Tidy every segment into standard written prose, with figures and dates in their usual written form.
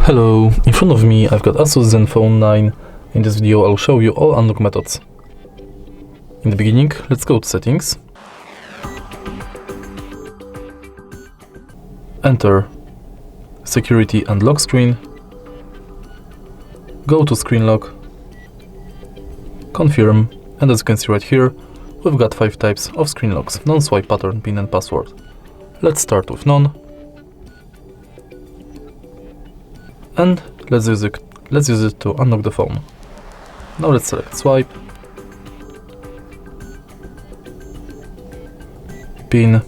Hello, in front of me I've got ASUS Zenfone 9. In this video I'll show you all unlock methods. In the beginning, let's go to settings. Enter security and lock screen. Go to screen lock. Confirm, and as you can see right here, we've got 5 types of screen locks: non-swipe, pattern, PIN and password. Let's start with none. And let's use it to unlock the phone. Now let's select swipe, PIN,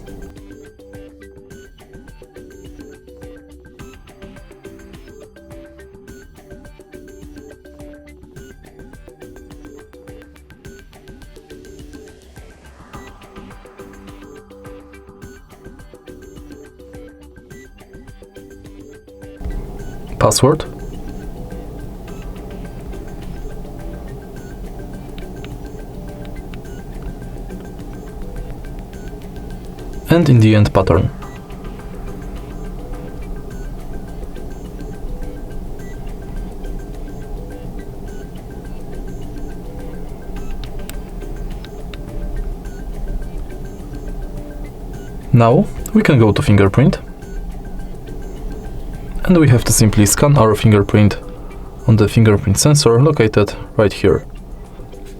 password, and in the end pattern. Now we can go to fingerprint, and we have to simply scan our fingerprint on the fingerprint sensor located right here.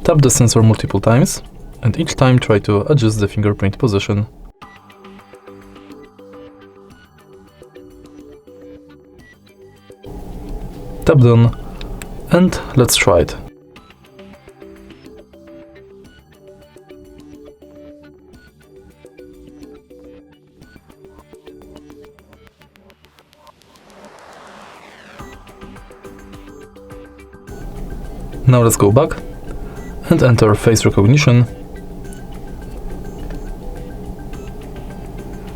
Tap the sensor multiple times, and each time try to adjust the fingerprint position. Tap done, and let's try it. Now let's go back and enter face recognition.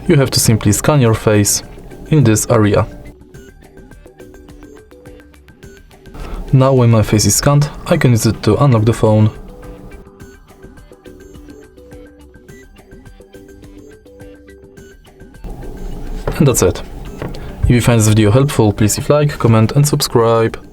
You have to simply scan your face in this area. Now when my face is scanned, I can use it to unlock the phone. And that's it. If you find this video helpful, please leave a like, comment and subscribe.